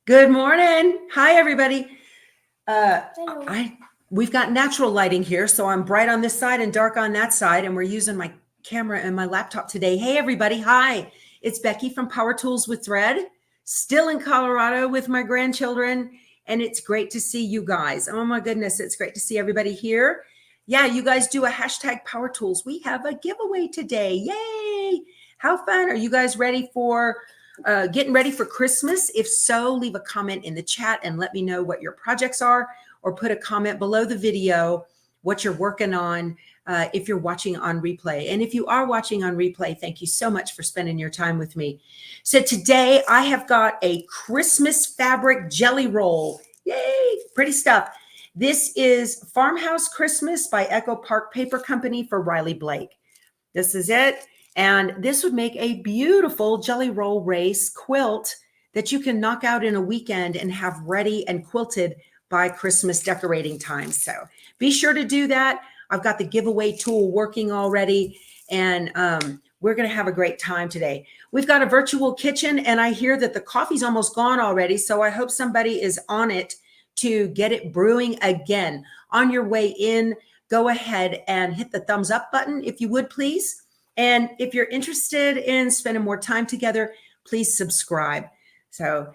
Good morning. Hi, everybody. Hello. We've got natural lighting here, so I'm bright on this side and dark on that side, and we're using my camera and my laptop today. Hey, everybody. Hi. It's Becky from Power Tools with Thread, still in Colorado with my grandchildren, and it's great to see you guys. Oh, my goodness. It's great to see everybody here. Yeah, you guys do a hashtag Power Tools. We have a giveaway today. Yay. How fun. Are you guys ready for getting ready for Christmas? If so, leave a comment in the chat and let me know what your projects are, or put a comment below the video what you're working on if you're watching on replay. And if you are watching on replay, thank you so much for spending your time with me. So today I have got a Christmas fabric jelly roll. Yay, pretty stuff. This is Farmhouse Christmas by Echo Park Paper Company for Riley Blake. This is it. And this would make a beautiful jelly roll race quilt that you can knock out in a weekend and have ready and quilted by Christmas decorating time. So be sure to do that. I've got the giveaway tool working already, and we're going to have a great time today. We've got a virtual kitchen, and I hear that the coffee's almost gone already. So I hope somebody is on it to get it brewing again. On your way in, go ahead and hit the thumbs up button, if you would, please. And if you're interested in spending more time together, please subscribe. So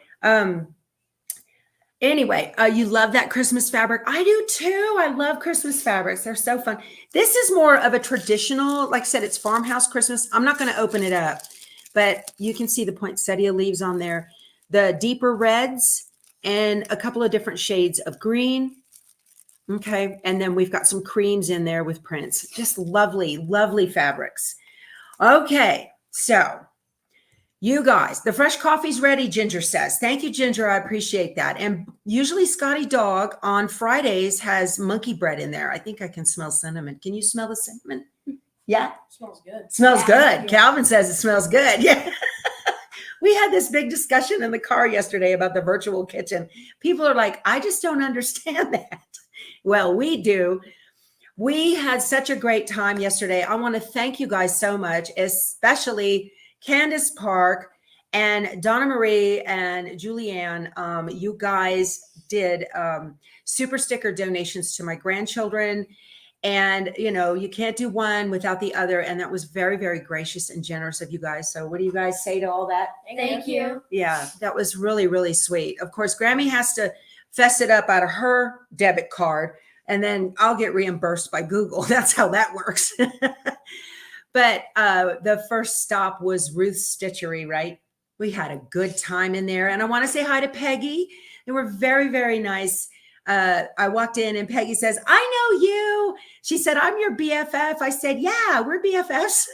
anyway, you love that Christmas fabric. I do too. I love Christmas fabrics. They're so fun. This is more of a traditional, like I said, it's farmhouse Christmas. I'm not going to open it up, but you can see the poinsettia leaves on there, the deeper reds, and a couple of different shades of green. Okay. And then we've got some creams in there with prints. Just lovely, lovely fabrics. Okay, so you guys, the fresh coffee's ready, Ginger says. Thank you, Ginger. I appreciate that. And usually Scotty Dog on Fridays has monkey bread in there. I think I can smell cinnamon. Can you smell the cinnamon? Yeah? Smells good. Smells good. Calvin says it smells good. Yeah. We had this big discussion in the car yesterday about the virtual kitchen. People are like, I just don't understand that. Well, we do. We had such a great time yesterday. I want to thank you guys so much, especially Candace Park and Donna Marie and Julianne. You guys did super sticker donations to my grandchildren. And, you know, you can't do one without the other. And that was very, very gracious and generous of you guys. So what do you guys say to all that? Thank you. Yeah, that was really, really sweet. Of course, Grammy has to fess it up out of her debit card, and then I'll get reimbursed by Google. That's how that works. But the first stop was Ruth's Stitchery, right? We had a good time in there. And I want to say hi to Peggy. They were very, very nice. I walked in and Peggy says, I know you. She said, I'm your BFF. I said, yeah, we're BFFs.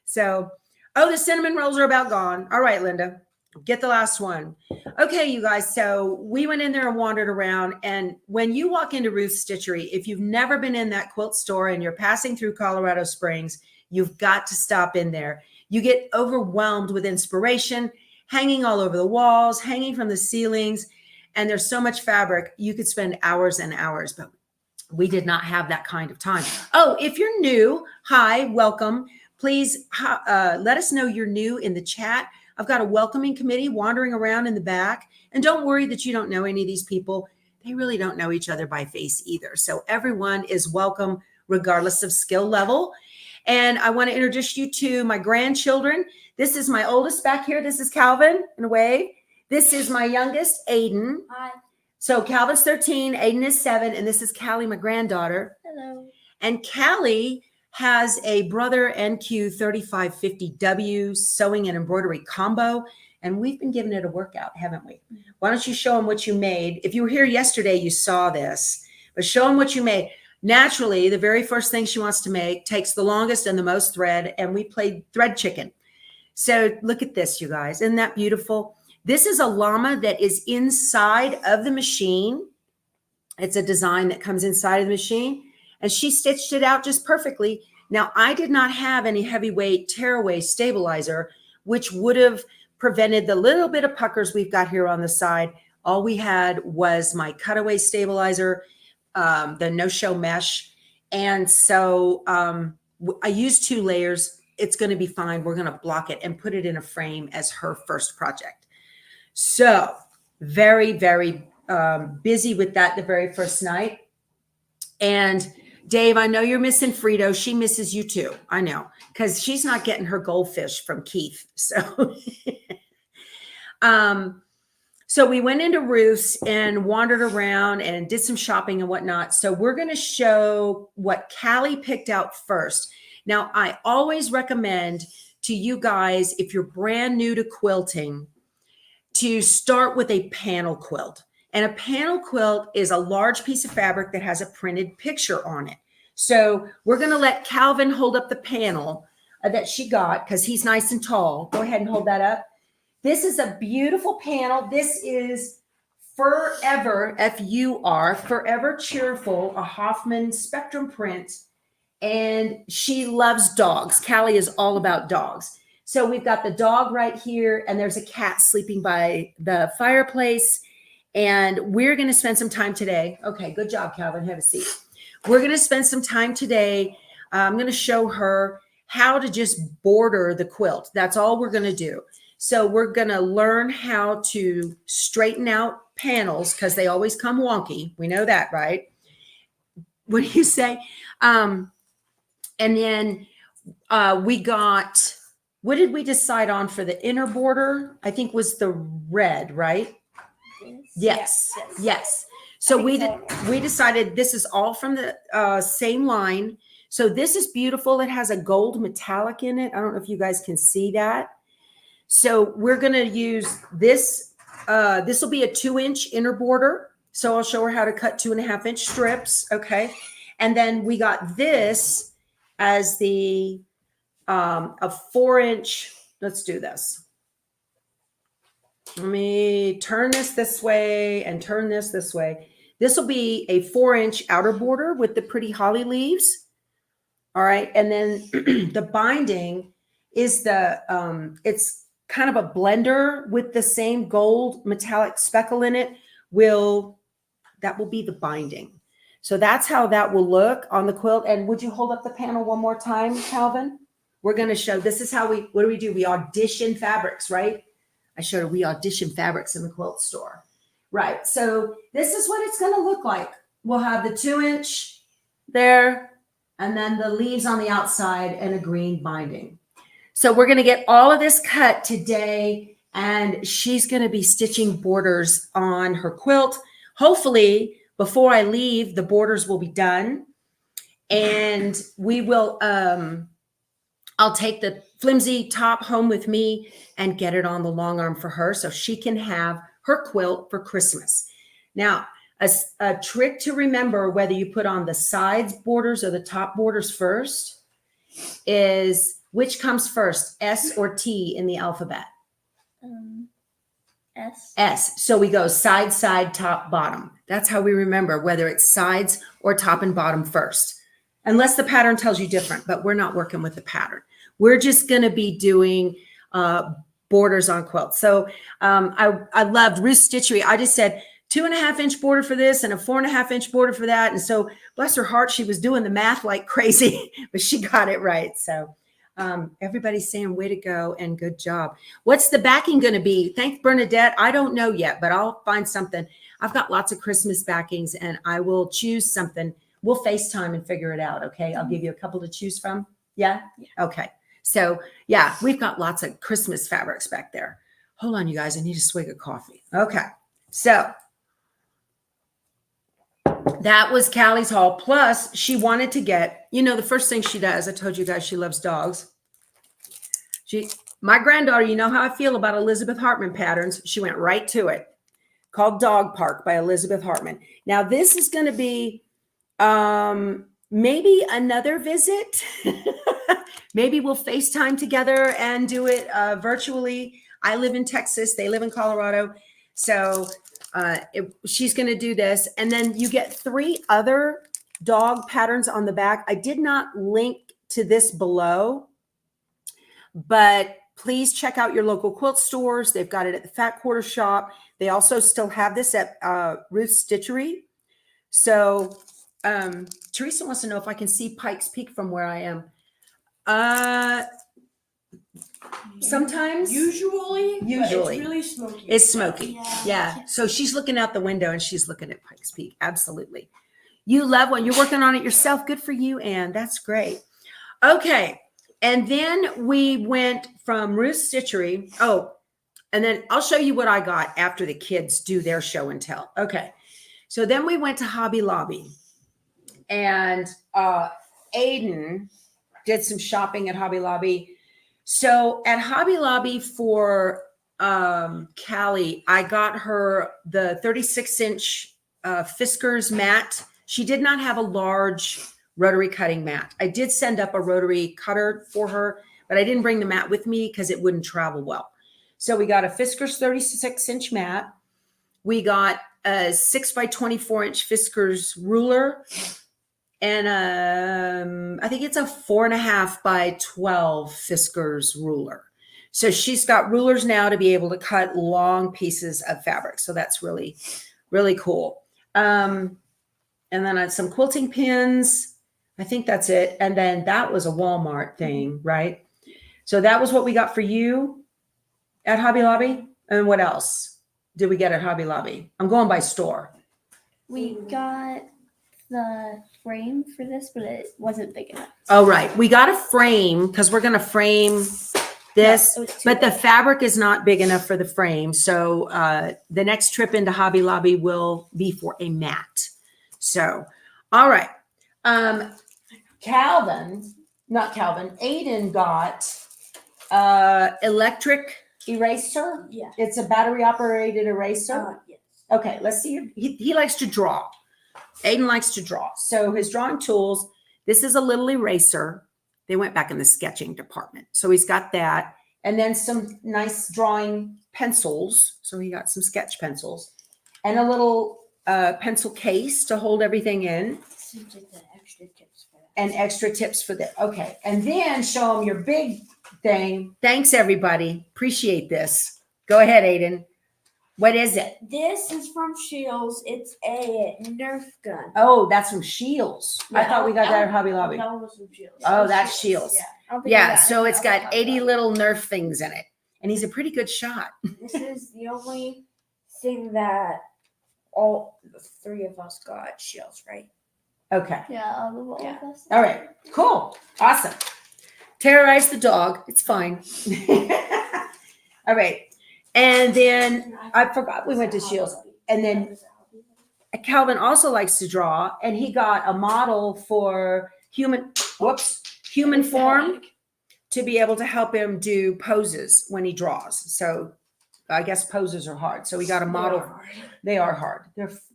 So, oh, the cinnamon rolls are about gone. All right, Linda. Get the last one. Okay, you guys. So we went in there and wandered around. And when you walk into Ruth's Stitchery, if you've never been in that quilt store and you're passing through Colorado Springs, you've got to stop in there. You get overwhelmed with inspiration, hanging all over the walls, hanging from the ceilings. And there's so much fabric. You could spend hours and hours, but we did not have that kind of time. Oh, if you're new, hi, welcome. Please let us know you're new in the chat. I've got a welcoming committee wandering around in the back. And don't worry that you don't know any of these people. They really don't know each other by face either. So everyone is welcome regardless of skill level. And I want to introduce you to my grandchildren. This is my oldest back here. This is Calvin in a wave. This is my youngest, Aiden. Hi. So Calvin's 13, Aiden is 7, and this is Callie, my granddaughter. Hello. And Callie has a Brother NQ 3550W sewing and embroidery combo, and we've been giving it a workout, haven't we? Why don't you show them what you made? If you were here yesterday, you saw this, but show them what you made. Naturally, the very first thing she wants to make takes the longest and the most thread, and we played thread chicken. So look at this, you guys. Isn't that beautiful? This is a llama that is inside of the machine. It's a design that comes inside of the machine. And she stitched it out just perfectly. Now, I did not have any heavyweight tearaway stabilizer, which would have prevented the little bit of puckers we've got here on the side. All we had was my cutaway stabilizer, the no-show mesh. And so I used 2 layers. It's going to be fine. We're going to block it and put it in a frame as her first project. So very, very busy with that the very first night. And Dave, I know you're missing Frito. She misses you too. I know, because she's not getting her goldfish from Keith. So, so we went into Ruth's and wandered around and did some shopping and whatnot. So we're going to show what Callie picked out first. Now, I always recommend to you guys, if you're brand new to quilting, to start with a panel quilt. And a panel quilt is a large piece of fabric that has a printed picture on it. So we're going to let Calvin hold up the panel that she got because he's nice and tall. Go ahead and hold that up. This is a beautiful panel. This is Forever, F-U-R, Forever Cheerful, a Hoffman Spectrum print. And she loves dogs. Callie is all about dogs. So we've got the dog right here, and there's a cat sleeping by the fireplace. And we're going to spend some time today. Okay, good job, Calvin. Have a seat. We're going to spend some time today. I'm going to show her how to just border the quilt. That's all we're going to do. So we're going to learn how to straighten out panels because they always come wonky. We know that, right? What do you say? And then we got, what did we decide on for the inner border? I think was the red, right? Yes. So we decided this is all from the same line. So this is beautiful. It has a gold metallic in it. I don't know if you guys can see that. So we're going to use this. This will be a 2-inch inner border. So I'll show her how to cut 2.5-inch strips. Okay. And then we got this as the a 4-inch. Let's do this. Let me turn this way and turn this way. This will be a 4-inch outer border with the pretty holly leaves. All right. And then the binding is the, it's kind of a blender with the same gold metallic speckle in it. That will be the binding. So that's how that will look on the quilt. And would you hold up the panel one more time, Calvin? We're going to show, this is how what do? We audition fabrics, right? I showed her we audition fabrics in the quilt store. Right. So this is what it's going to look like. We'll have the 2-inch there and then the leaves on the outside and a green binding. So we're going to get all of this cut today, and she's going to be stitching borders on her quilt. Hopefully, before I leave, the borders will be done. And we will, I'll take the flimsy top home with me and get it on the long arm for her so she can have her quilt for Christmas. Now, a trick to remember whether you put on the sides borders or the top borders first is which comes first, S or T in the alphabet? S. S. So we go side, side, top, bottom. That's how we remember whether it's sides or top and bottom first. Unless the pattern tells you different, but we're not working with the pattern. We're just going to be doing borders on quilts. So I loved Ruth's Stitchery. I just said 2.5-inch border for this and a 4.5-inch border for that. And so bless her heart, she was doing the math like crazy, but she got it right. So everybody's saying way to go and good job. What's the backing going to be? Thanks, Bernadette. I don't know yet, but I'll find something. I've got lots of Christmas backings and I will choose something. We'll FaceTime and figure it out. Okay. I'll give you a couple to choose from. Yeah. Okay. So yeah, we've got lots of Christmas fabrics back there. Hold on, you guys. I need a swig of coffee. Okay. So that was Callie's haul. Plus she wanted to get, the first thing she does, I told you guys she loves dogs. My granddaughter, you know how I feel about Elizabeth Hartman patterns. She went right to it. Called Dog Park by Elizabeth Hartman. Now this is going to be maybe another visit. Maybe we'll FaceTime together and do it virtually. I live in Texas. They live in Colorado. So she's going to do this. And then you get 3 other dog patterns on the back. I did not link to this below, but please check out your local quilt stores. They've got it at the Fat Quarter Shop. They also still have this at Ruth's Stitchery. So Teresa wants to know if I can see Pikes Peak from where I am. sometimes. Usually. But Usually. it's really smoky. It's smoky. Yeah. Yeah. So she's looking out the window and she's looking at Pikes Peak. Absolutely. You love what you're working on it yourself. Good for you, Anne. That's great. Okay. And then we went from Ruth's Stitchery. Oh, and then I'll show you what I got after the kids do their show and tell. Okay. So then we went to Hobby Lobby and Aiden did some shopping at Hobby Lobby. So at Hobby Lobby for Callie, I got her the 36-inch Fiskars mat. She did not have a large rotary cutting mat. I did send up a rotary cutter for her, but I didn't bring the mat with me because it wouldn't travel well. So we got a Fiskars 36-inch mat. We got a 6 by 24-inch Fiskars ruler. And I think it's a 4.5 by 12 Fiskars ruler. So she's got rulers now to be able to cut long pieces of fabric. So that's really, really cool. And then some quilting pins. I think that's it. And then that was a Walmart thing, right? So that was what we got for you at Hobby Lobby. And what else did we get at Hobby Lobby? I'm going by store. We got the frame for this, but it wasn't big enough. Oh, right. We got a frame because we're going to frame this, No, it was too but the big. fabric is not big enough for the frame. So the next trip into Hobby Lobby will be for a mat. So, all right. Aiden got electric eraser. Yeah. It's a battery operated eraser. Yes. Okay, let's see. He likes to draw. Aiden likes to draw. So his drawing tools, this is a little eraser. They went back in the sketching department. So he's got that. And then some nice drawing pencils. So he got some sketch pencils. And a little pencil case to hold everything in. Seems like the extra tips for that. And extra tips for that. Okay. And then show them your big thing. Thanks, everybody. Appreciate this. Go ahead, Aiden. What is it? This is from Shields. It's a Nerf gun. Oh, that's from Shields. I Yeah, thought we got that at Hobby That Lobby. was from Shields. Oh, that's Shields. Yeah. I don't think Yeah, we got so it. it's got 80 little Nerf things in it. And he's a pretty good shot. This is the only thing that all the three of us got at Shields, right? Okay. Yeah, all Yeah. of us. All right. Cool. Awesome. Terrorize the dog. It's fine. All right. And then I forgot we went to Shields. And then Calvin also likes to draw, and he got a model for human form to be able to help him do poses when he draws. So I guess poses are hard. So we got a model. They are hard.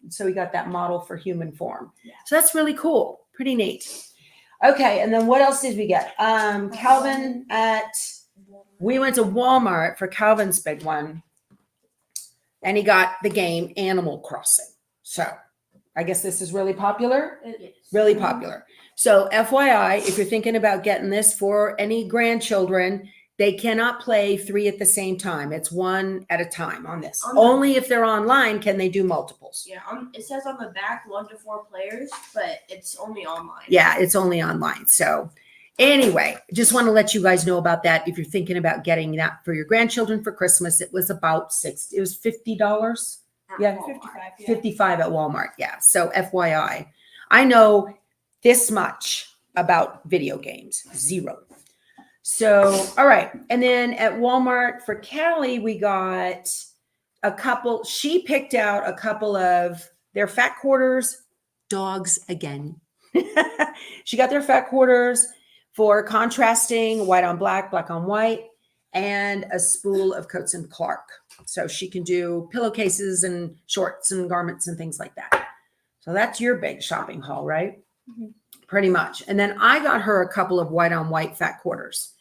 So we got that model for human form. Yeah. So that's really cool. Pretty neat. Okay. And then what else did we get? Calvin we went to Walmart for Calvin's big one. And he got the game Animal Crossing. So I guess this is really popular. Really popular. So FYI, if you're thinking about getting this for any grandchildren, they cannot play 3 at the same time. It's 1 at a time on this. Only if they're online can they do multiples. Yeah, it says on the back 1 to 4 players, but it's only online. Yeah, it's only online. So anyway, just want to let you guys know about that. If you're thinking about getting that for your grandchildren for Christmas, it was about $50. Yeah, At Walmart. 55 at Walmart. Yeah. So FYI, I know this much about video games. 0. So, all right. And then at Walmart for Callie, we got a couple. She picked out a couple of their fat quarters, dogs again. She got their fat quarters for contrasting white on black, black on white, and a spool of Coats and Clark. So she can do pillowcases and shorts and garments and things like that. So that's your big shopping haul, right? Mm-hmm. Pretty much. And then I got her a couple of white on white fat quarters.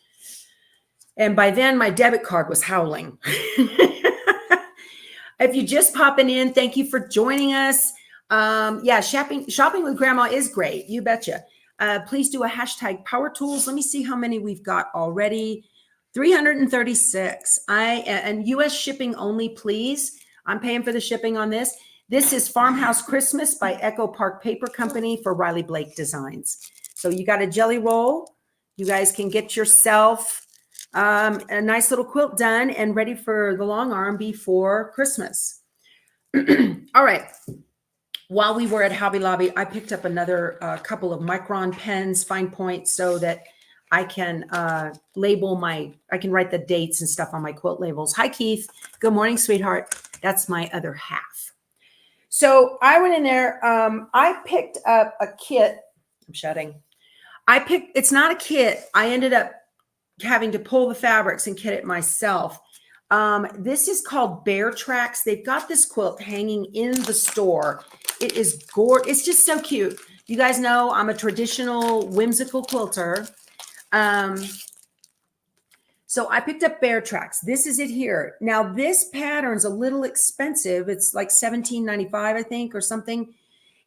And by then my debit card was howling. If you're just popping in, thank you for joining us. Yeah, shopping with grandma is great. You betcha. Please do a hashtag Power Tools. Let me see how many we've got already. 336. And US shipping only, please. I'm paying for the shipping on this. This is Farmhouse Christmas by Echo Park Paper Company for Riley Blake Designs. So you got a jelly roll. You guys can get yourself A nice little quilt done and ready for the long arm before Christmas. All right. While we were at Hobby Lobby, I picked up another couple of micron pens, fine point, so that I can label I can write the dates and stuff on my quilt labels. Hi, Keith. Good morning, sweetheart. That's my other half. So I went in there. I picked up a kit. I'm shutting. It's not a kit. I ended up having to pull the fabrics and kit it myself. This is called Bear Tracks. They've got this quilt hanging in the store. It is gorgeous. It's just so cute. You guys know I'm a traditional whimsical quilter. So I picked up Bear Tracks. This is it here. Now this pattern's a little expensive. It's like $17.95, I think, or something.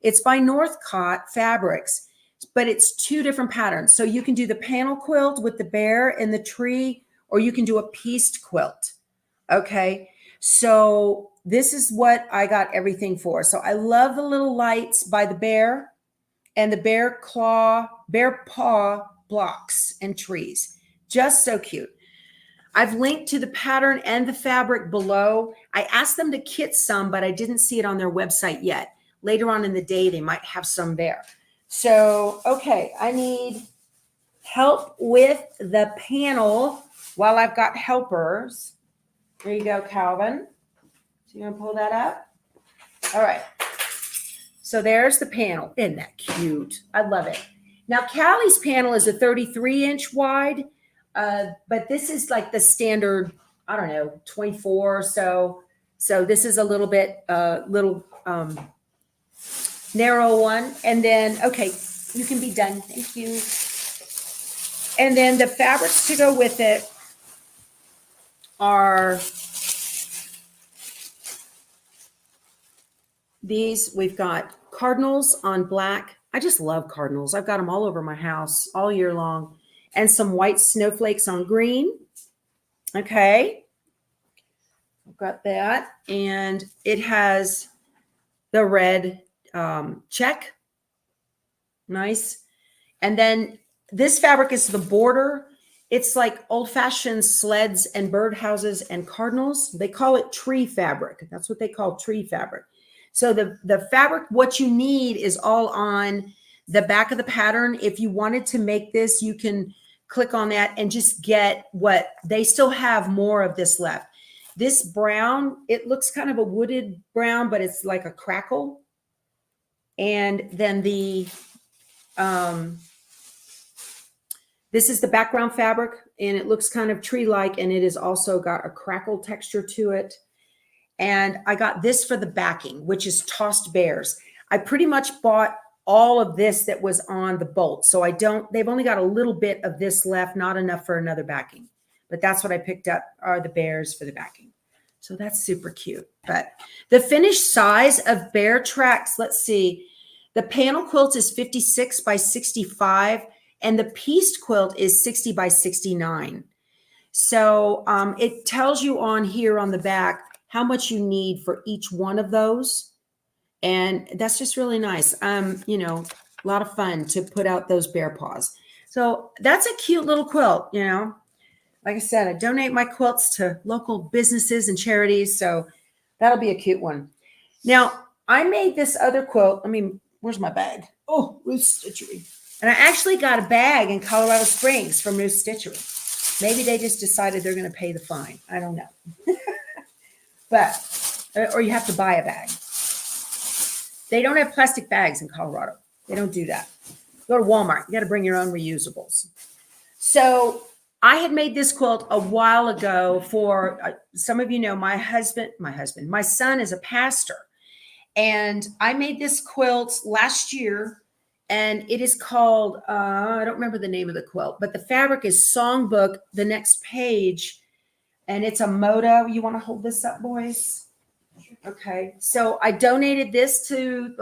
It's by Northcott Fabrics, but it's two different patterns. So you can do the panel quilt with the bear and the tree, or you can do a pieced quilt. Okay. So this is what I got everything for. So I love the little lights by the bear and the bear paw blocks and trees. Just so cute. I've linked to the pattern and the fabric below. I asked them to kit some, but I didn't see it on their website yet. Later on in the day, they might have some there. So, okay, I need help with the panel while I've got helpers. There you go, Calvin. So you're gonna pull that up? All right. So there's the panel. Isn't that cute? I love it. Now, Callie's panel is a 33-inch wide. But this is like the standard, I don't know, 24 or so. So this is a little bit, narrow one. And then, okay, you can be done. Thank you. And then the fabrics to go with it are these. We've got cardinals on black. I just love cardinals. I've got them all over my house all year long. And some white snowflakes on green. Okay. I've got that. And it has the red check. Nice. And then this fabric is the border. It's like old-fashioned sleds and birdhouses and cardinals. They call it tree fabric. That's what they call tree fabric. So the fabric, what you need is all on the back of the pattern. If you wanted to make this, you can click on that and just get what they still have more of this left. This brown, it looks kind of a wooded brown, but it's like a crackle. And then this is the background fabric, and it looks kind of tree-like, and it has also got a crackle texture to it. And I got this for the backing, which is tossed bears. I pretty much bought all of this that was on the bolt. So they've only got a little bit of this left, not enough for another backing. But that's what I picked up are the bears for the backing. So that's super cute. But the finished size of Bear Tracks, let's see. The panel quilt is 56 by 65, and the pieced quilt is 60 by 69. So it tells you on here on the back how much you need for each one of those. And that's just really nice. You know, a lot of fun to put out those bear paws. So that's a cute little quilt, you know. Like I said, I donate my quilts to local businesses and charities. So that'll be a cute one. Now, I made this other quilt. I mean, where's my bag? Oh, Ruth's Stitchery. And I actually got a bag in Colorado Springs from Ruth's Stitchery. Maybe they just decided they're going to pay the fine. I don't know. But, or you have to buy a bag. They don't have plastic bags in Colorado. They don't do that. Go to Walmart. You got to bring your own reusables. So I had made this quilt a while ago for some of you know, my son is a pastor. And I made this quilt last year, and it is called, I don't remember the name of the quilt, but the fabric is Songbook, the next page. And it's a motto. You want to hold this up, boys? Okay, so I donated this to,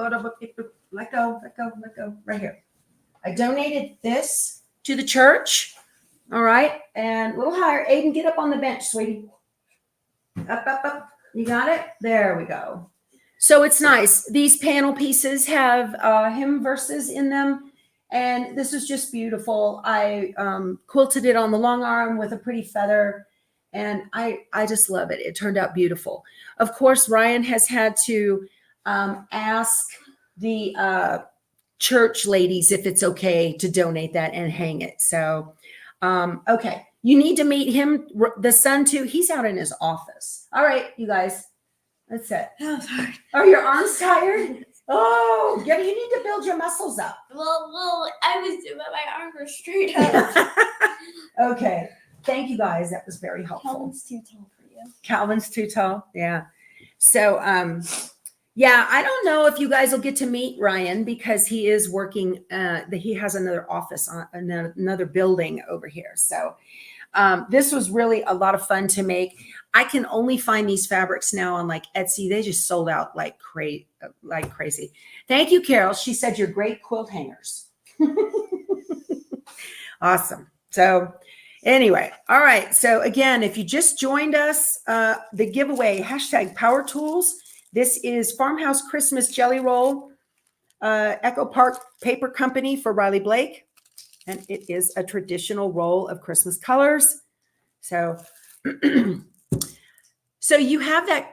let go, right here. I donated this to the church. All right, and a little higher. Aiden, get up on the bench, sweetie. Up. You got it? There we go. So it's nice. These panel pieces have hymn verses in them, And this is just beautiful. I quilted it on the long arm with a pretty feather, and I just love it. It turned out beautiful. Of course, Ryan has had to ask the church ladies if it's okay to donate that and hang it. So, okay. You need to meet him, the son too. He's out in his office. All right, you guys. That's it. Are your arms tired? Oh, you need to build your muscles up. Well, my arms were straight up. Okay. Thank you guys. That was very helpful. Calvin's too tall for you. Calvin's too tall. Yeah. So, yeah, I don't know if you guys will get to meet Ryan because he is working. He has another office on another building over here. So, this was really a lot of fun to make. I can only find these fabrics now on like Etsy. They just sold out like crazy. Thank you, Carol. She said you're great quilt hangers. Awesome. So anyway, all right. So again, if you just joined us, the giveaway, #Power Tools. This is Farmhouse Christmas Jelly Roll, Echo Park Paper Company for Riley Blake. And it is a traditional roll of Christmas colors. So, so you have that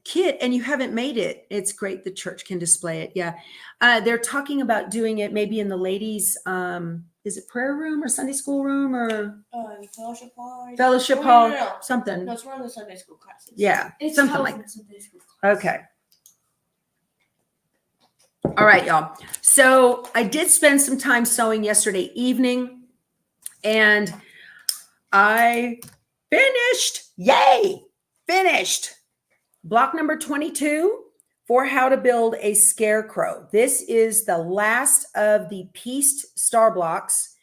kit and you haven't made it. It's great. The church can display it. Yeah. They're talking about doing it maybe in the ladies, is it prayer room or Sunday school room or Fellowship hall. fellowship hall, something. No, it's one of the Sunday school classes. Yeah. It's something like that. Sunday school class. Okay. All right, y'all. So I did spend some time sewing yesterday evening and I finished. Yay! Finished. Block number 22 for how to build a scarecrow. This is the last of the pieced star blocks.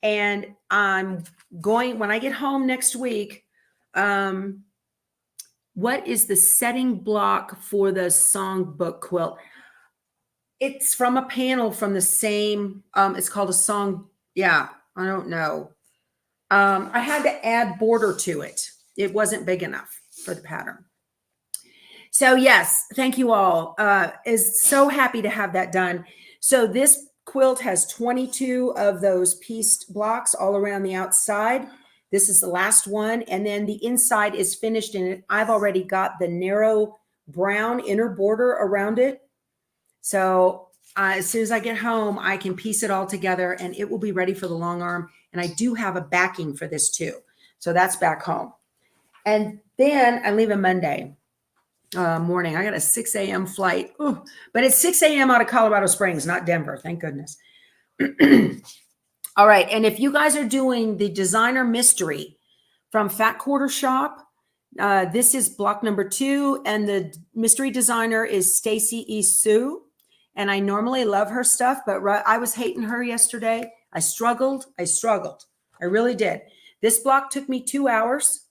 And I'm going, when I get home next week, what is the setting block for the songbook quilt? It's from a panel from the same, it's called a song. Yeah, I don't know. I had to add border to it. It wasn't big enough for the pattern. So yes, thank you all. Is so happy to have that done. So this quilt has 22 of those pieced blocks all around the outside. This is the last one. And then the inside is finished in it. I've already got the narrow brown inner border around it. So as soon as I get home, I can piece it all together and it will be ready for the long arm. And I do have a backing for this too. So that's back home. And then I leave on Monday morning. I got a 6 a.m. flight. Ooh, but it's 6 a.m. out of Colorado Springs, not Denver. Thank goodness. All right. And if you guys are doing the designer mystery from Fat Quarter Shop, this is block number 2. And the mystery designer is Stacy E. Sue. And I normally love her stuff, but I was hating her yesterday. I struggled. I really did. This block took me 2 hours.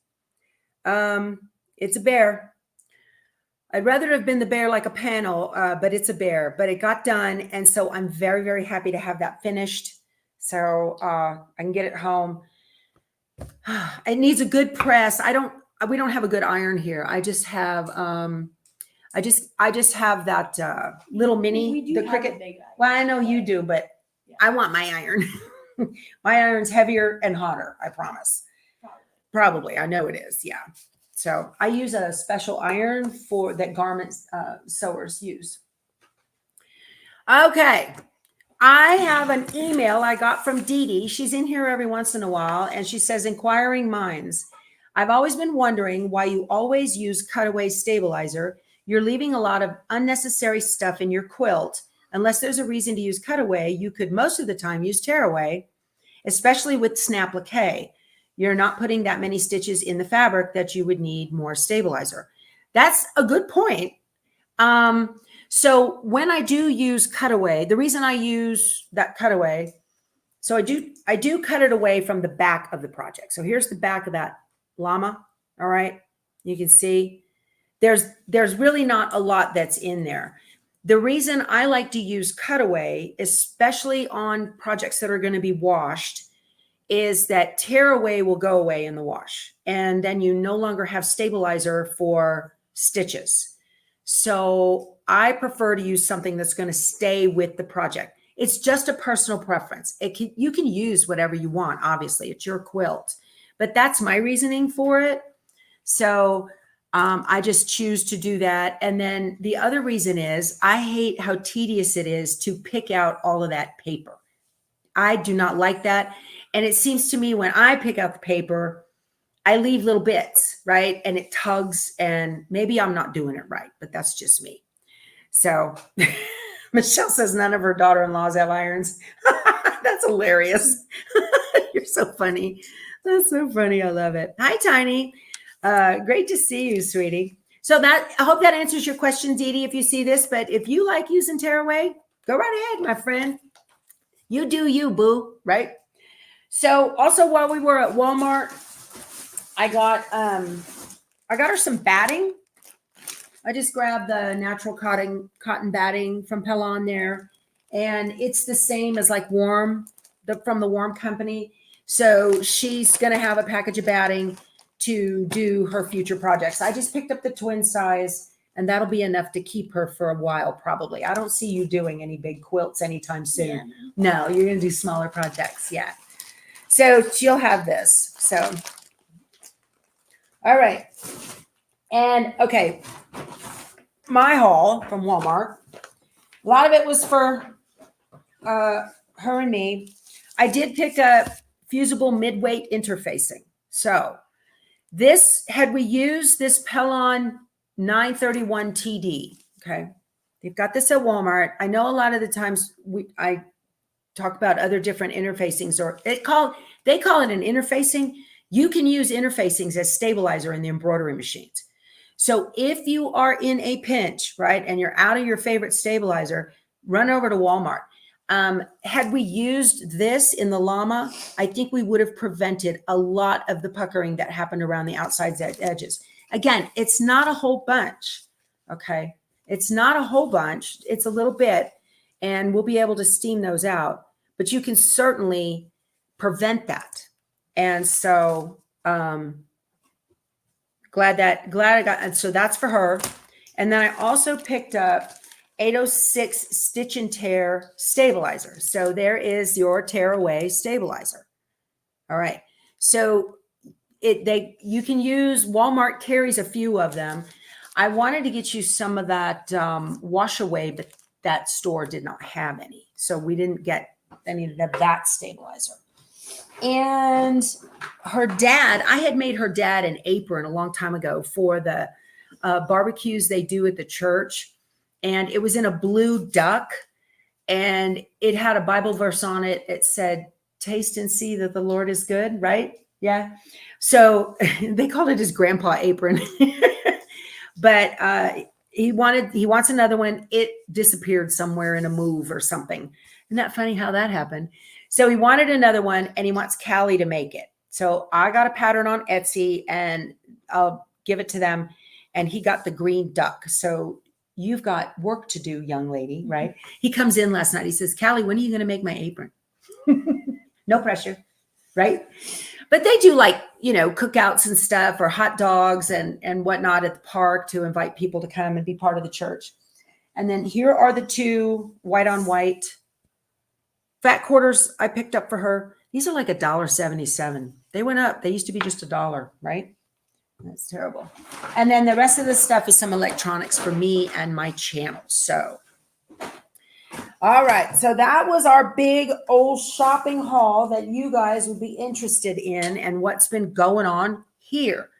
It's a bear. I'd rather have been the bear like a panel, but it's a bear, but it got done. And so I'm very, very happy to have that finished. So I can get it home. It needs a good press. We don't have a good iron here. I just have, I just have that little mini, the Cricut. Well, I know you do, but yeah. I want my iron. My iron's heavier and hotter, I promise. Probably. I know it is. Yeah. So I use a special iron for that garment sewers use. Okay. I have an email I got from Dee Dee. She's in here every once in a while. And she says, Inquiring Minds. I've always been wondering why you always use cutaway stabilizer. You're leaving a lot of unnecessary stuff in your quilt. Unless there's a reason to use cutaway, you could most of the time use tearaway, especially with snap applique. You're not putting that many stitches in the fabric that you would need more stabilizer. That's a good point. So when I do use cutaway, the reason I use that cutaway, so I do cut it away from the back of the project. So here's the back of that llama. All right. You can see there's really not a lot that's in there. The reason I like to use cutaway, especially on projects that are going to be washed, is that tearaway will go away in the wash. And then you no longer have stabilizer for stitches. So I prefer to use something that's going to stay with the project. It's just a personal preference. You can use whatever you want. Obviously, it's your quilt, but that's my reasoning for it. So I just choose to do that. And then the other reason is I hate how tedious it is to pick out all of that paper. I do not like that. And it seems to me when I pick out the paper, I leave little bits, right? And it tugs, and maybe I'm not doing it right, but that's just me. So Michelle says none of her daughter-in-laws have irons. That's hilarious. You're so funny. That's so funny. I love it. Hi, Tiny. Great to see you, sweetie. So I hope that answers your question, Dee Dee, if you see this. But if you like using tearaway, go right ahead, my friend. You do you, boo, right? So also while we were at Walmart, I got her some batting. I just grabbed the natural cotton batting from Pellon there. And it's the same as like from the Warm Company. So she's going to have a package of batting to do her future projects. I just picked up the twin size, and that'll be enough to keep her for a while, probably. I don't see you doing any big quilts anytime soon. Yeah, no, you're going to do smaller projects. Yeah. So she'll have this. So, all right. And okay, my haul from Walmart, a lot of it was for her and me. I did pick up fusible mid-weight interfacing. So had we used this Pellon 931 TD, okay? They've got this at Walmart. I know a lot of the times I talk about other different interfacings, or they call it an interfacing. You can use interfacings as stabilizer in the embroidery machines. So if you are in a pinch, right, and you're out of your favorite stabilizer, run over to Walmart. Had we used this in the llama, I think we would have prevented a lot of the puckering that happened around the outside edges. Again, it's not a whole bunch, okay? It's not a whole bunch. It's a little bit, and we'll be able to steam those out. But you can certainly prevent that. And so glad I got, and so that's for her. And then I also picked up 806 Stitch and Tear stabilizer. So there is your tearaway stabilizer. All right. So you can use, Walmart carries a few of them. I wanted to get you some of that wash away, but that store did not have any. So we didn't get any of that stabilizer. And her dad, I had made her dad an apron a long time ago for the barbecues they do at the church. And it was in a blue duck, and it had a Bible verse on it. It said, "Taste and see that the Lord is good," right? Yeah. So they called it his grandpa apron, but he wants another one. It disappeared somewhere in a move or something. Isn't that funny how that happened? So he wanted another one, and he wants Callie to make it. So I got a pattern on Etsy, and I'll give it to them. And he got the green duck. So you've got work to do, young lady, right? He comes in last night. He says, "Callie, when are you going to make my apron?" No pressure, right? But they do like, cookouts and stuff, or hot dogs and whatnot at the park to invite people to come and be part of the church. And then here are the two white on white fat quarters I picked up for her. These are like $1.77. They went up. They used to be just $1, right? That's terrible. And then the rest of the stuff is some electronics for me and my channel. So, all right. So that was our big old shopping haul that you guys would be interested in and what's been going on here.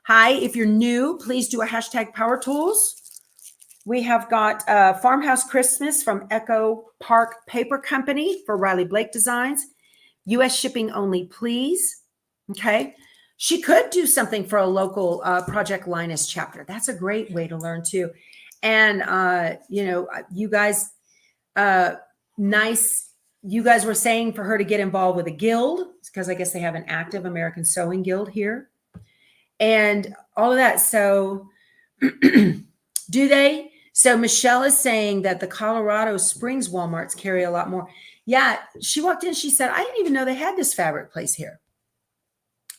Hi, if you're new, please do a hashtag Power Tools. We have got Farmhouse Christmas from Echo Park Paper Company for Riley Blake Designs. U.S. shipping only, please. Okay. She could do something for a local Project Linus chapter. That's a great way to learn too. And, you guys, nice. You guys were saying for her to get involved with a guild, because I guess they have an active American Sewing Guild here and all of that. So do they? So Michelle is saying that the Colorado Springs Walmarts carry a lot more. Yeah. She walked in, she said, "I didn't even know they had this fabric place here."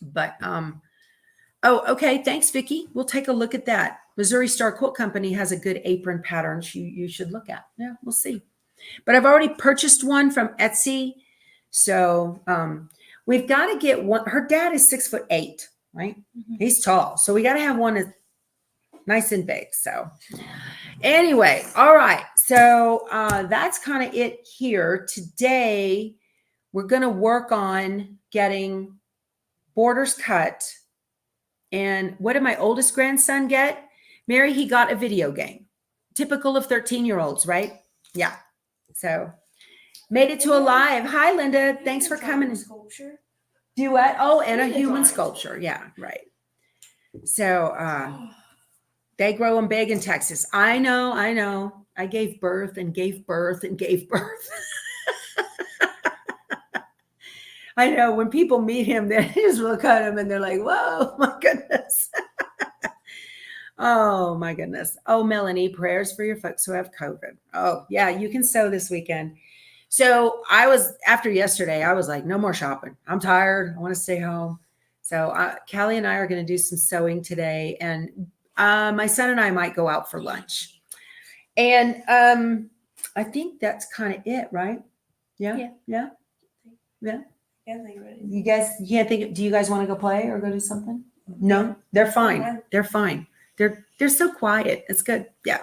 But Oh, okay. Thanks, Vicki. We'll take a look at that. Missouri Star Quilt Company has a good apron pattern you should look at. Yeah, we'll see. But I've already purchased one from Etsy. So we've got to get one. Her dad is 6'8", right? Mhm. He's tall. So we got to have one that's nice and big. So anyway, all right. So that's kind of it here. Today, we're going to work on getting borders cut. And what did my oldest grandson get? Mary, he got a video game. Typical of 13-year-olds, right? Yeah. So made it to a live. Hi, Linda. Thanks for coming. Sculpture. Do what? Oh, and a human sculpture. Yeah, right. So they grow them big in Texas. I know. I gave birth and gave birth and gave birth. I know when people meet him, they just look at him and they're like, whoa, my goodness. Oh, my goodness. Oh, Melanie, prayers for your folks who have COVID. Oh, yeah, you can sew this weekend. So after yesterday, I was like, no more shopping. I'm tired. I want to stay home. So Callie and I are going to do some sewing today. And my son and I might go out for lunch. And I think that's kind of it, right? Yeah. You guys can't think. Do you guys want to go play or go do something? No, they're fine. They're fine. They're so quiet. It's good. Yeah.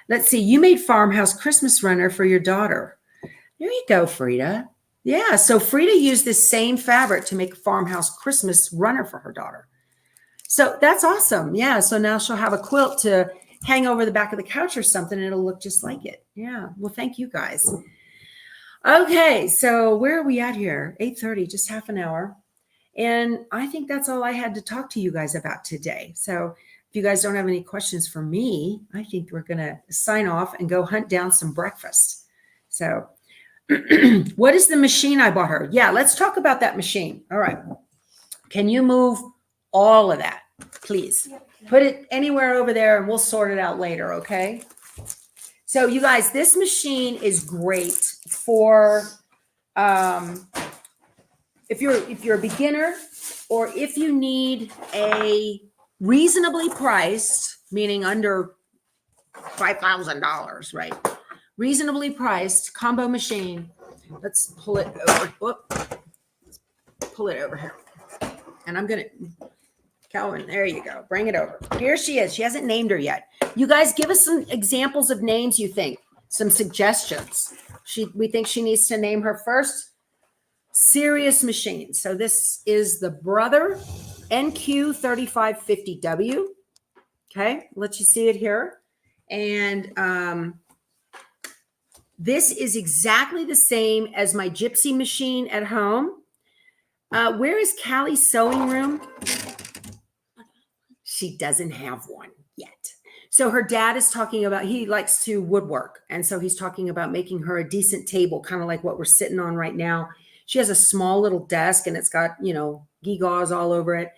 Let's see. You made farmhouse Christmas runner for your daughter. There you go, Frida. Yeah. So Frida used this same fabric to make a farmhouse Christmas runner for her daughter. So that's awesome. Yeah. So now she'll have a quilt to hang over the back of the couch or something, and it'll look just like it. Yeah. Well, thank you guys. Okay, so where are we at here? 8:30, just half an hour. And I think that's all I had to talk to you guys about today. So if you guys don't have any questions for me, I think we're going to sign off and go hunt down some breakfast. So what is the machine I bought her? Yeah, let's talk about that machine. All right. Can you move all of that, please? Yep. Put it anywhere over there and we'll sort it out later, okay? So you guys, this machine is great for if you're a beginner or if you need a reasonably priced, meaning under $5,000, right? Reasonably priced combo machine. Let's pull it over. Whoop. Pull it over here. And I'm gonna, Calvin, there you go. Bring it over. Here she is. She hasn't named her yet. You guys give us some examples of names you think, some suggestions. We think she needs to name her first. Serious machine. So this is the Brother NQ3550W. Okay, let you see it here. And this is exactly the same as my gypsy machine at home. Where is Callie's sewing room? She doesn't have one yet. So her dad is talking about, he likes to woodwork. And so he's talking about making her a decent table, kind of like what we're sitting on right now. She has a small little desk and it's got, gewgaws all over it.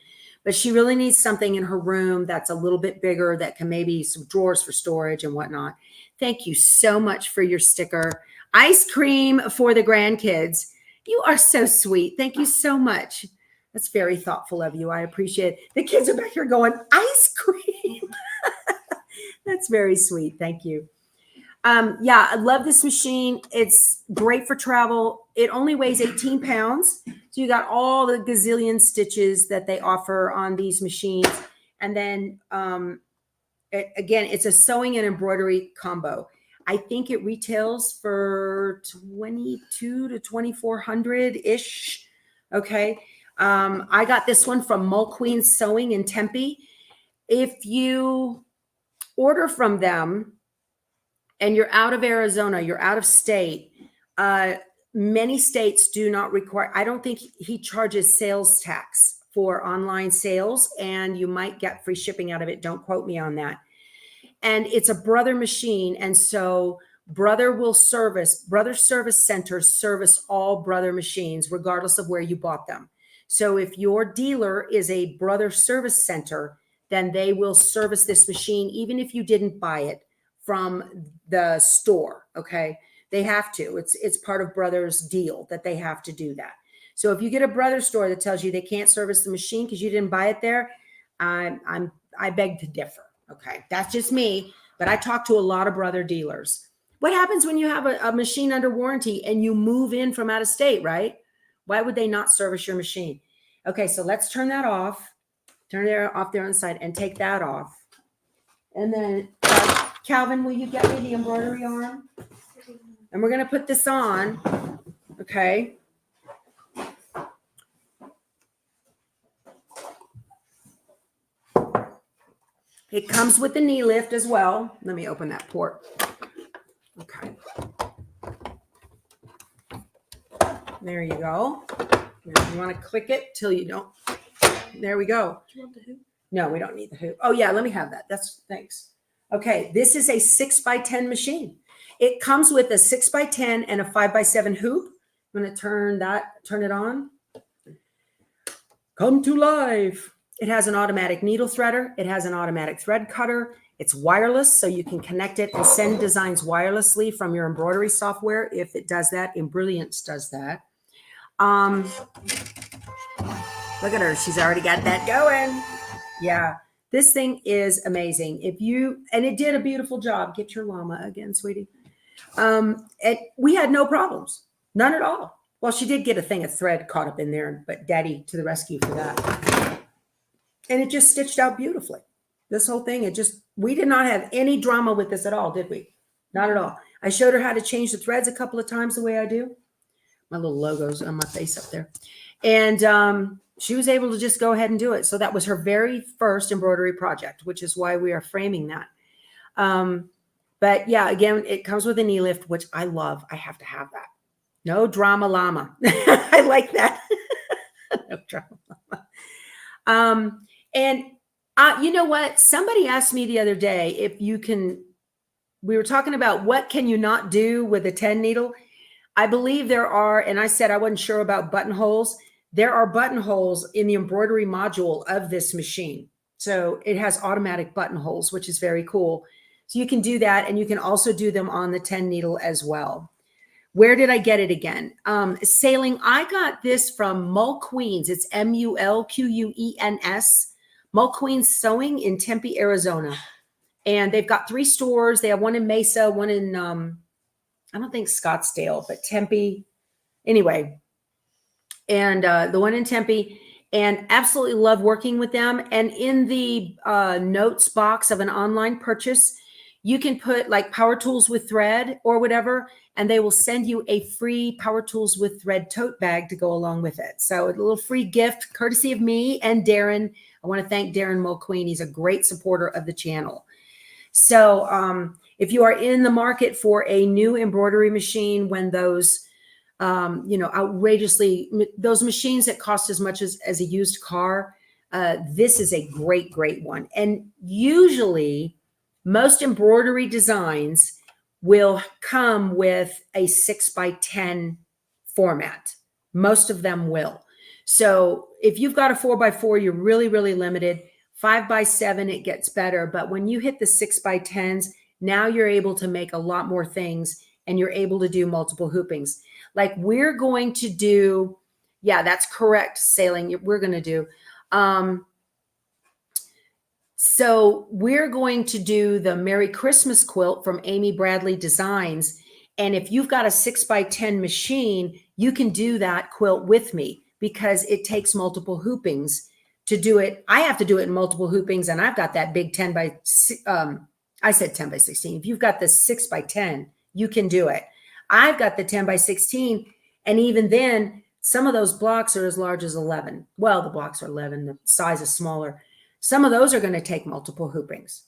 But she really needs something in her room that's a little bit bigger, that can maybe some drawers for storage and whatnot. Thank you so much for your sticker. Ice cream for the grandkids. You are so sweet. Thank you so much. That's very thoughtful of you. I appreciate it. The kids are back here going, ice cream. That's very sweet. Thank you. Yeah, I love this machine. It's great for travel. It only weighs 18 pounds. So you got all the gazillion stitches that they offer on these machines. And then, again, it's a sewing and embroidery combo. I think it retails for $2,200 to $2,400-ish. Okay. I got this one from McQueeney Sewing in Tempe. If you order from them and you're out of Arizona, you're out of state, many states do not require, I don't think he charges sales tax for online sales, and you might get free shipping out of it. Don't quote me on that. And it's a Brother machine. And so Brother service centers service all Brother machines, regardless of where you bought them. So if your dealer is a Brother service center, then they will service this machine, even if you didn't buy it from the store. Okay. They have to, it's part of Brother's deal that they have to do that. So if you get a Brother store that tells you they can't service the machine because you didn't buy it there, I beg to differ. Okay. That's just me, but I talk to a lot of brother dealers. What happens when you have a machine under warranty and you move in from out of state, right? Why would they not service your machine? Okay. So let's turn that off, turn it off there on the side and take that off. And then Calvin, will you get me the embroidery arm? And we're going to put this on. Okay. It comes with the knee lift as well. Let me open that port. Okay. There you go. You want to click it till you don't. There we go. Do you want the hoop? No, we don't need the hoop. Oh yeah, let me have that. Thanks. Okay, this is a 6x10 machine. It comes with a 6x10 and a 5x7 hoop. I'm going to turn it on. Come to life. It has an automatic needle threader. It has an automatic thread cutter. It's wireless, so you can connect it and send designs wirelessly from your embroidery software. If it does that, Embrilliance does that. Look at her. She's already got that going. Yeah, this thing is amazing. And it did a beautiful job. Get your llama again, sweetie. We had no problems. None at all. Well, she did get a thing of thread caught up in there, but Daddy to the rescue for that. And it just stitched out beautifully. This whole thing, we did not have any drama with this at all, did we? Not at all. I showed her how to change the threads a couple of times the way I do. My little logo's on my face up there. And she was able to just go ahead and do it. So that was her very first embroidery project, which is why we are framing that. But yeah, again, it comes with a knee lift, which I love. I have to have that. No drama llama. I like that. No drama llama. And you know what? Somebody asked me the other day if you can, we were talking about what can you not do with a 10 needle. I believe there are, and I said I wasn't sure about buttonholes. There are buttonholes in the embroidery module of this machine. So it has automatic buttonholes, which is very cool. So you can do that. And you can also do them on the 10 needle as well. Where did I get it again? Sailing. I got this from McQueen's. It's MULQUENS. McQueen's Sewing in Tempe, Arizona. And they've got 3 stores. They have one in Mesa, one in, I don't think Scottsdale, but Tempe. Anyway. And the one in Tempe. And absolutely love working with them. And in the notes box of an online purchase, you can put like Power Tools with Thread or whatever, and they will send you a free Power Tools with Thread tote bag to go along with it. So a little free gift courtesy of me and Darren. I want to thank Darren McQueeney. He's a great supporter of the channel. So if you are in the market for a new embroidery machine, when those, outrageously, those machines that cost as much as a used car, this is a great, great one. And usually most embroidery designs will come with a 6x10 format. Most of them will. So if you've got a 4x4, you're really, really limited. 5x7, it gets better. But when you hit the 6x10s, now you're able to make a lot more things and you're able to do multiple hoopings. Like we're going to do, yeah, that's correct, Sailing. We're going to do. So we're going to do the Merry Christmas quilt from Amy Bradley Designs. And if you've got a 6x10 machine, you can do that quilt with me because it takes multiple hoopings to do it. I have to do it in multiple hoopings, and I've got that big 10 by, I said 10 by 16. If you've got the 6x10, you can do it. I've got the 10 by 16. And even then, some of those blocks are as large as 11. Well, the blocks are 11. The size is smaller. Some of those are going to take multiple hoopings.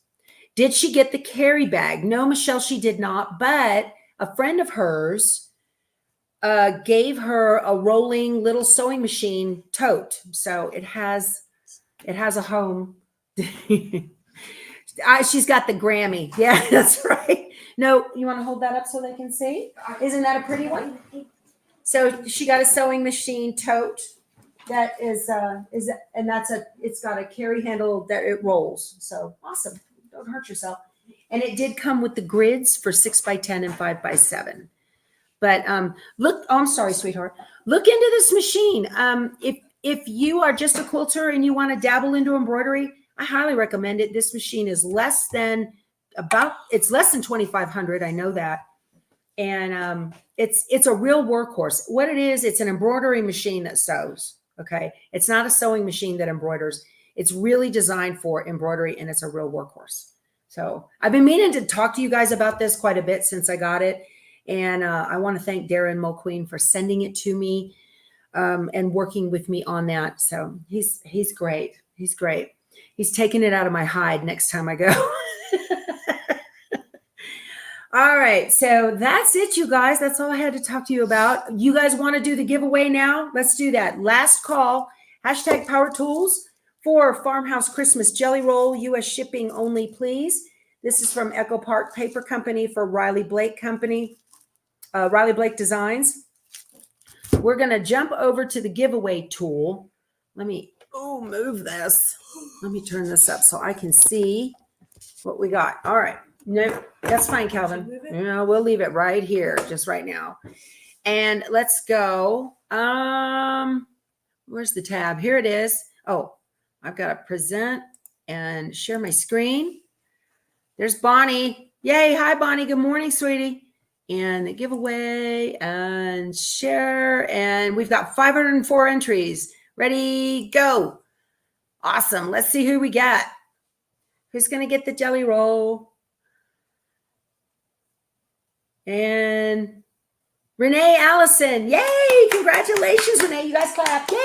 Did she get the carry bag? No, Michelle, she did not. But a friend of hers gave her a rolling little sewing machine tote. So it has a home. She's got the Grammy. Yeah, that's right. No, you want to hold that up so they can see? Isn't that a pretty one? So she got a sewing machine tote. That is and it's got a carry handle that it rolls. So awesome. Don't hurt yourself. And it did come with the grids for 6x10 and 5x7. But look, oh, I'm sorry, sweetheart. Look into this machine. If you are just a quilter and you want to dabble into embroidery, I highly recommend it. This machine is less than 2,500. I know that. And it's a real workhorse. What it is, it's an embroidery machine that sews. Okay. It's not a sewing machine that embroiders. It's really designed for embroidery, and it's a real workhorse. So I've been meaning to talk to you guys about this quite a bit since I got it. And I want to thank Darren McQueeney for sending it to me and working with me on that. So he's great. He's great. He's taking it out of my hide next time I go. All right. So that's it, you guys. That's all I had to talk to you about. You guys want to do the giveaway now? Let's do that. Last call, hashtag Power Tools for Farmhouse Christmas Jelly Roll, U.S. shipping only, please. This is from Echo Park Paper Company for Riley Blake Company, Riley Blake Designs. We're going to jump over to the giveaway tool. Let me move this. Let me turn this up so I can see what we got. All right. No, that's fine, Calvin. No, we'll leave it right here, just right now. And let's go. Where's the tab? Here it is. Oh, I've got to present and share my screen. There's Bonnie. Yay. Hi, Bonnie. Good morning, sweetie. And the giveaway and share. And we've got 504 entries. Ready, go. Awesome. Let's see who we got. Who's going to get the jelly roll? And Renee Allison. Yay. Congratulations, Renee. You guys clap. Yay.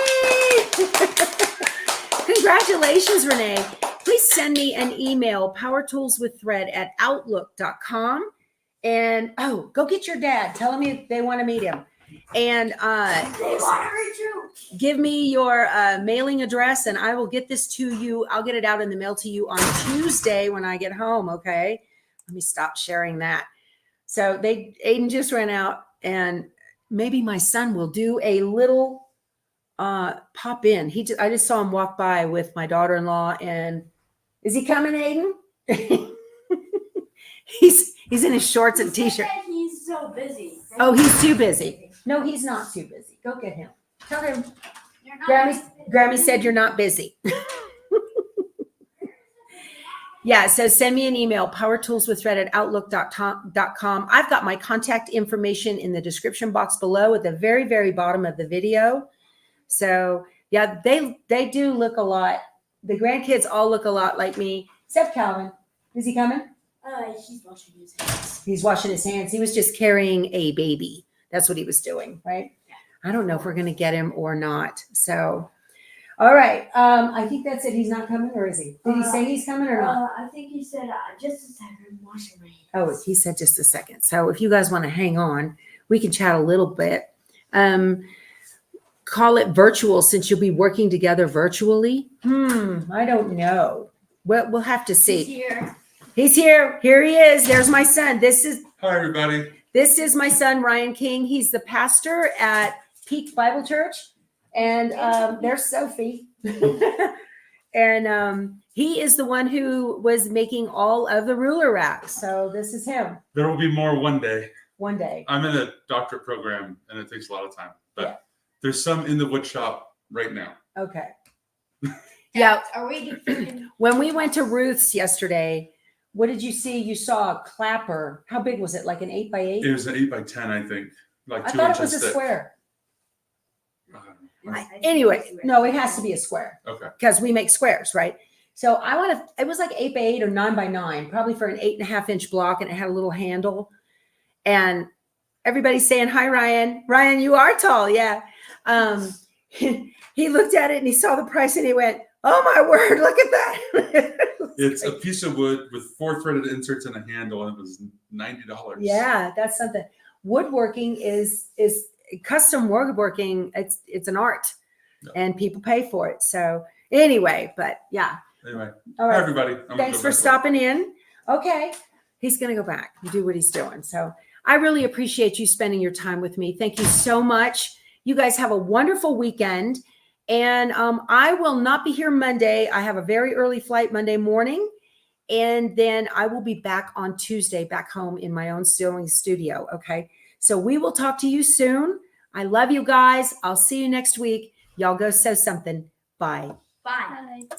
Congratulations, Renee. Please send me an email, powertoolswiththread@outlook.com. And go get your dad. Tell him they want to meet him. And give me your mailing address, and I will get this to you. I'll get it out in the mail to you on Tuesday when I get home. Okay. Let me stop sharing that. So Aiden just ran out, and maybe my son will do a little pop in. I just saw him walk by with my daughter-in-law, and is he coming, Aiden? He's in his shorts and t-shirt. He's so busy. Oh, he's too busy. No, he's not too busy. Go get him. Tell him. Grammy said you're not busy. Yeah, so send me an email, powertoolswiththread@outlook.com. I've got my contact information in the description box below at the very, very bottom of the video. So yeah, they do look a lot. The grandkids all look a lot like me, except Calvin. Is he coming? He's washing his hands. He's washing his hands. He was just carrying a baby. That's what he was doing, right? I don't know if we're going to get him or not. So, all right. I think that's it. He's not coming, or is he? Did he say he's coming or not? I think he said just a second. I'm washing my hands. Oh, he said just a second. So if you guys want to hang on, we can chat a little bit. Call it virtual since you'll be working together virtually. I don't know. We'll have to see. He's here. He's here. Here he is. There's my son. Hi, everybody. This is my son, Ryan King. He's the pastor at Peak Bible Church. And there's Sophie. And he is the one who was making all of the ruler racks. So this is him. There will be more one day. One day. I'm in a doctorate program, and it takes a lot of time. But there's some in the wood shop right now. Okay. Yeah. Are we? When we went to Ruth's yesterday, what did you see? You saw a clapper. How big was it? Like an 8x8? It was an 8x10, I think. Like I 2 thought inches it was a thick. square. Uh, Anyway, no, it has to be a square Okay. because we make squares, right? So it was like 8x8 or 9x9, probably for an 8.5-inch block, and it had a little handle. And everybody's saying, hi, Ryan. Ryan, you are tall. Yeah. He looked at it and he saw the price and he went, oh my word, look at that. It's a piece of wood with 4 threaded inserts and a handle, and it was $90. Yeah, that's something. Woodworking is custom woodworking. It's an art, and people pay for it. So anyway, but yeah. Anyway, All right. hi, everybody. Thanks for stopping in. Okay. He's going to go back and do what he's doing. So I really appreciate you spending your time with me. Thank you so much. You guys have a wonderful weekend. And I will not be here Monday. I have a very early flight Monday morning. And then I will be back on Tuesday, back home in my own sewing studio. Okay. So we will talk to you soon. I love you guys. I'll see you next week. Y'all go sew something. Bye. Bye. Bye.